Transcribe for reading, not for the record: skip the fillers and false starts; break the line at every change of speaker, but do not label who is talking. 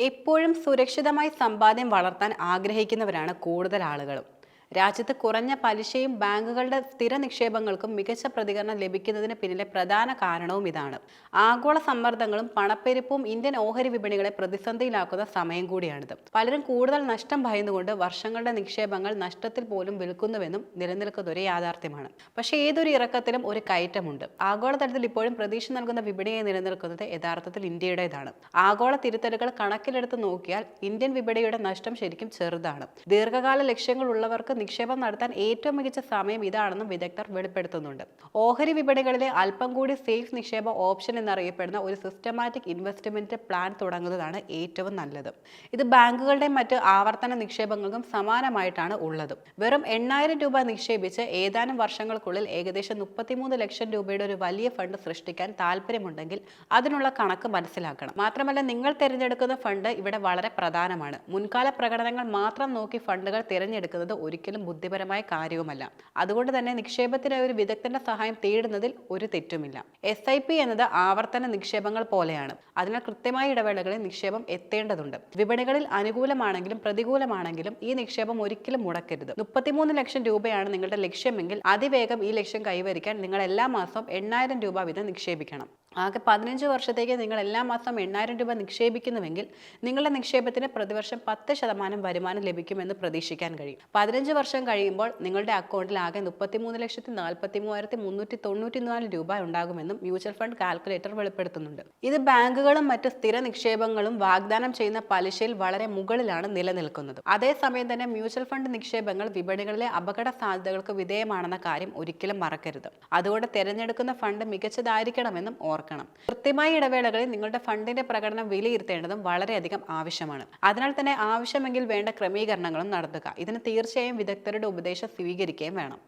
എപ്പോഴും സുരക്ഷിതമായി സമ്പാദ്യം വളർത്താൻ ആഗ്രഹിക്കുന്നവരാണ് കൂടുതൽ ആളുകളും. രാജ്യത്ത് കുറഞ്ഞ പലിശയും ബാങ്കുകളുടെ സ്ഥിര നിക്ഷേപങ്ങൾക്കും മികച്ച പ്രതികരണം ലഭിക്കുന്നതിന് പിന്നിലെ പ്രധാന കാരണവും ഇതാണ്. ആഗോള സമ്മർദ്ദങ്ങളും പണപ്പെരുപ്പവും ഇന്ത്യൻ ഓഹരി വിപണികളെ പ്രതിസന്ധിയിലാക്കുന്ന സമയം കൂടിയാണിത്. പലരും കൂടുതൽ നഷ്ടം ഭയന്നുകൊണ്ട് വർഷങ്ങളുടെ നിക്ഷേപങ്ങൾ നഷ്ടത്തിൽ പോലും വിൽക്കുന്നുവെന്നും നിലനിൽക്കുന്ന ഒരു യാഥാർത്ഥ്യമാണ്. പക്ഷേ ഏതൊരു ഇറക്കത്തിലും ഒരു കയറ്റമുണ്ട്. ആഗോളതലത്തിൽ ഇപ്പോഴും പ്രതീക്ഷ നൽകുന്ന വിപണിയെ നിലനിൽക്കുന്നത് യഥാർത്ഥത്തിൽ ഇന്ത്യയുടേതാണ്. ആഗോള തിരുത്തലുകൾ കണക്കിലെടുത്ത് നോക്കിയാൽ ഇന്ത്യൻ വിപണിയുടെ നഷ്ടം ശരിക്കും ചെറുതാണ്. ദീർഘകാല ലക്ഷ്യങ്ങൾ ഉള്ളവർക്ക് നിക്ഷേപം നടത്താൻ ഏറ്റവും മികച്ച സമയം ഇതാണെന്നും വിദഗ്ധർ വെളിപ്പെടുത്തുന്നുണ്ട്. ഓഹരി വിപണികളിലെ അല്പം കൂടി സേഫ് നിക്ഷേപ ഓപ്ഷൻ എന്നറിയപ്പെടുന്ന ഒരു സിസ്റ്റമാറ്റിക് ഇൻവെസ്റ്റ്മെന്റ് പ്ലാൻ തുടങ്ങുന്നതാണ് ഏറ്റവും നല്ലത്. ഇത് ബാങ്കുകളുടെ മറ്റ് ആവർത്തന നിക്ഷേപങ്ങൾക്കും സമാനമായിട്ടാണ് ഉള്ളത്. വെറും 8,000 രൂപ നിക്ഷേപിച്ച് ഏതാനും വർഷങ്ങൾക്കുള്ളിൽ ഏകദേശം 33 ലക്ഷം രൂപയുടെ ഒരു വലിയ ഫണ്ട് സൃഷ്ടിക്കാൻ താല്പര്യമുണ്ടെങ്കിൽ അതിനുള്ള കണക്ക് മനസ്സിലാക്കണം. മാത്രമല്ല, നിങ്ങൾ തിരഞ്ഞെടുക്കുന്ന ഫണ്ട് ഇവിടെ വളരെ പ്രധാനമാണ്. മുൻകാല പ്രകടനങ്ങൾ മാത്രം നോക്കി ഫണ്ടുകൾ തിരഞ്ഞെടുക്കുന്നത് ഒരിക്കലും ബുദ്ധിപരമായ കാര്യവുമല്ല. അതുകൊണ്ട് തന്നെ നിക്ഷേപത്തിന് ഒരു വിദഗ്ധന്റെ സഹായം തേടുന്നതിൽ ഒരു തെറ്റുമില്ല. SIP എന്നത് ആവർത്തന നിക്ഷേപങ്ങൾ പോലെയാണ്. അതിനാൽ കൃത്യമായ ഇടവേളകളിൽ നിക്ഷേപം എത്തേണ്ടതുണ്ട്. വിപണികളിൽ അനുകൂലമാണെങ്കിലും പ്രതികൂലമാണെങ്കിലും ഈ നിക്ഷേപം ഒരിക്കലും മുടക്കരുത്. 33 ലക്ഷം രൂപയാണ് നിങ്ങളുടെ ലക്ഷ്യമെങ്കിൽ അതിവേഗം ഈ ലക്ഷ്യം കൈവരിക്കാൻ നിങ്ങൾ എല്ലാ മാസവും 8,000 രൂപ വീതം നിക്ഷേപിക്കണം. ആകെ 15 വർഷത്തേക്ക് നിങ്ങൾ എല്ലാ മാസവും 8,000 രൂപ നിക്ഷേപിക്കുന്നുവെങ്കിൽ നിങ്ങളുടെ നിക്ഷേപത്തിന് പ്രതിവർഷം 10% വരുമാനം ലഭിക്കുമെന്ന് പ്രതീക്ഷിക്കാൻ കഴിയും. 15 വർഷം കഴിയുമ്പോൾ നിങ്ങളുടെ അക്കൗണ്ടിൽ ആകെ 33,43,394 രൂപ ഉണ്ടാകുമെന്നും മ്യൂച്വൽ ഫണ്ട് കാൽക്കുലേറ്റർ വെളിപ്പെടുത്തുന്നുണ്ട്. ഇത് ബാങ്കുകളും മറ്റ് സ്ഥിര നിക്ഷേപങ്ങളും വാഗ്ദാനം ചെയ്യുന്ന പലിശയിൽ വളരെ മുകളിലാണ് നിലനിൽക്കുന്നത്. അതേസമയം തന്നെ മ്യൂച്വൽ ഫണ്ട് നിക്ഷേപങ്ങൾ വിപണികളിലെ അപകട സാധ്യതകൾക്ക് വിധേയമാണെന്ന കാര്യം ഒരിക്കലും മറക്കരുത്. അതുകൊണ്ട് തിരഞ്ഞെടുക്കുന്ന ഫണ്ട് മികച്ചതായിരിക്കണമെന്നും ഓർക്കണം. കൃത്യമായ ഇടവേളകളിൽ നിങ്ങളുടെ ഫണ്ടിന്റെ പ്രകടനം വിലയിരുത്തേണ്ടതും വളരെയധികം ആവശ്യമാണ്. അതിനാൽ തന്നെ ആവശ്യമെങ്കിൽ വേണ്ട ക്രമീകരണങ്ങളും നടത്തുക. ഇതിന് തീർച്ചയായും വിദഗ്ധരുടെ ഉപദേശം സ്വീകരിക്കുകയും വേണം.